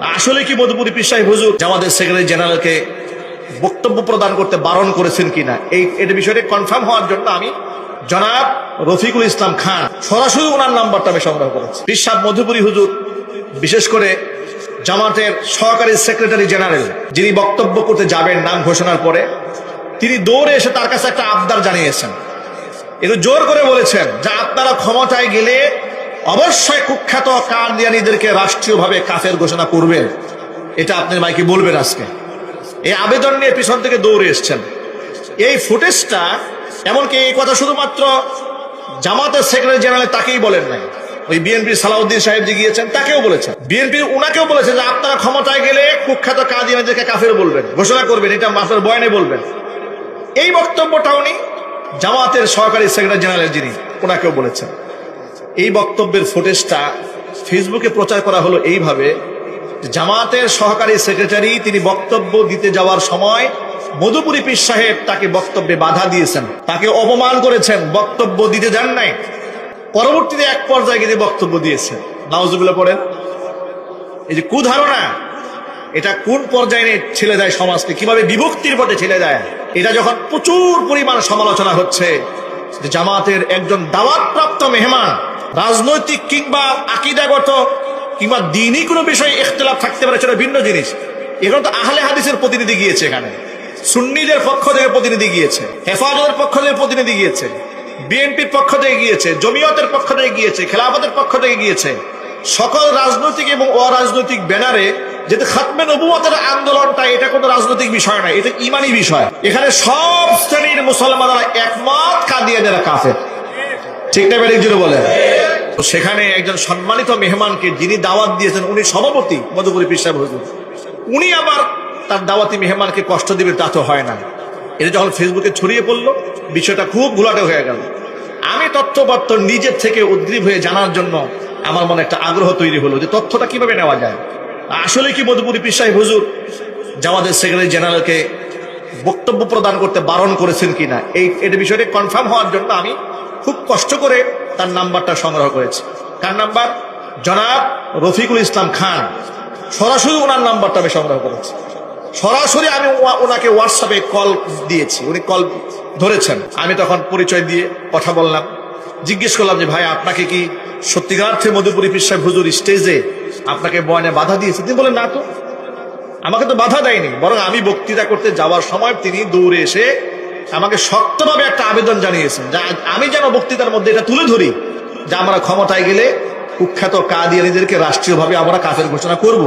আসলে কি মধুপুরি পীর সাহেব হুজুর জামাতের সেক্রেটারি জেনারেলকে বক্তব্য প্রদান করতে বারণ করেছেন কিনা, এই বিষয়টি কনফার্ম হওয়ার জন্য আমি জনাব রফিকুল ইসলাম খান সরাসরি ওনার নাম্বারটা আমি সংগ্রহ করেছি। পীর সাহেব মধুপুরি হুজুর বিশেষ করে জামাতের সহকারী সেক্রেটারি জেনারেল যিনি বক্তব্য করতে যাবেন নাম ঘোষণার পরে, তিনি দৌড়ে এসে তার কাছে একটা আবদার জানিয়েছেন। একটু জোর করে বলেছেন যে আপনারা ক্ষমতায় গেলে অবশ্যই কুখ্যাত কাদিয়ানীদেরকে রাষ্ট্রীয়ভাবে কাফের ঘোষণা করবেন, এটা আপনার মাইকে বলবেন আজকে। এই আবেদন নিয়ে পিছন থেকে দৌড়ে এসছেন। এই ফুটেজটা এমনকি এই কথা শুধুমাত্র জামাতের সেক্রেটারি জেনারেল তাকেই বলেন নাই, ওই বিএনপির সালাউদ্দিন সাহেব যে গিয়েছেন তাকেও বলেছেন, বিএনপি উনাকেও বলেছেন যে আপনারা ক্ষমতায় গেলে কুখ্যাত কাদিয়ানীদেরকে কাফের বলবেন, ঘোষণা করবেন, এটা আপনার বয়ানে বলবেন। এই বক্তব্যটা উনি জামাতের সহকারী সেক্রেটারি জেনারেল যিনি ওনাকেও বলেছেন। এই বক্তব্যের ফুটেজটা ফেসবুকে প্রচার করা হলো এইভাবে, জামাতের সহকারী সেক্রেটারি তিনি বক্তব্য দিতে যাওয়ার সময় মধুপুরি পীর সাহেব তাকে বক্তব্যে বাধা দিয়েছেন, তাকে অপমান করেছেন, বক্তব্য দিতে যান নাই। পরবর্তীতে এক পর্যায়ে গিয়ে বক্তব্য দিয়েছেন। নাউজুবিল্লাহ পড়েন। এই যে কুধারণা, এটা কোন পর্যায়ে ছেলে যায় সমাজকে, কিভাবে বিভক্তির পথে ছেলে যায়, এটা যখন প্রচুর পরিমাণ সমালোচনা হচ্ছে যে জামাতের একজন দাওয়াতপ্রাপ্ত মেহমান, রাজনৈতিক কিংবা আকীদাগত কিংবা দ্বীনি কোনো বিষয়ে ইখতিলাফ থাকতে পারে, সেটা ভিন্ন জিনিস। এখানে তো আহলে হাদিসের প্রতিনিধি গিয়েছে, এখানে সুন্নিদের পক্ষ থেকে প্রতিনিধি গিয়েছে, হেফাজতের পক্ষ থেকে প্রতিনিধি গিয়েছে, বিএনপির পক্ষ থেকে গিয়েছে, জমিয়তের পক্ষ থেকে গিয়েছে, খেলাফতের পক্ষ থেকে গিয়েছে। সকল রাজনৈতিক এবং অরাজনৈতিক ব্যানারে যেহেতু খাতমে নবুয়তের আন্দোলনটা এটা কোনো রাজনৈতিক বিষয় নয়, এটা ইমানি বিষয়। এখানে সব শ্রেণীর মুসলমানরা একমত কাদিয়ানীরা কাফের, ঠিক না? বেরিক জুড়ে বলেন। সেখানে একজন সম্মানিত মেহমানকে যিনি দাওয়াত দিয়েছেন, উনি সভাপতি মধুপুরি পীর সাহেব হুজুর, উনি আবার তার দাওয়াতি মেহমানকে কষ্ট দিবে তা তো হয় না। এটা যখন ফেসবুকে ছড়িয়ে পড়লো, বিষয়টা খুব ঘোলাটে হয়ে গেল। আমি তথ্যপত্র নিজের থেকে উদ্গ্রীব হয়ে জানার জন্য আমার মনে একটা আগ্রহ তৈরি হলো যে তথ্যটা কিভাবে নেওয়া যায়। আসলে কি মধুপুরি পীর সাহেব হুজুর জামাতের সেক্রেটারি জেনারেলকে বক্তব্য প্রদান করতে বারণ করেছেন কিনা, এই বিষয়টি কনফার্ম হওয়ার জন্য আমি খুব কষ্ট করে তার নাম্বারটা সংগ্রহ করেছি। কার নাম্বার? জনাব রফিকুল ইসলাম খান সরাসরি ওনার নাম্বারটা আমি সংগ্রহ করেছি। সরাসরি আমি ওনাকে হোয়াটসঅ্যাপে কল দিয়েছি, উনি কল ধরেছেন। আমি তখন পরিচয় দিয়ে কথা বললাম, জিজ্ঞেস করলাম যে ভাই আপনাকে কি সত্যিকার্থে মধুপুরি পীর সাহেব হুজুর স্টেজে আপনাকে বয়ানে বাধা দিয়েছে? তিনি বলেন না তো, আমাকে তো বাধা দেয়নি, বরং আমি বক্তৃতা করতে যাওয়ার সময় তিনি দৌড়ে এসে আমাকে শক্তভাবে একটা আবেদন জানিয়েছেন যে আমি যেন বক্তৃতার মধ্যে এটা তুলে ধরি যে আমরা ক্ষমতায় গেলে কুখ্যাত কাদিয়ানীদেরকে রাষ্ট্রীয়ভাবে আমরা কাফের ঘোষণা করব।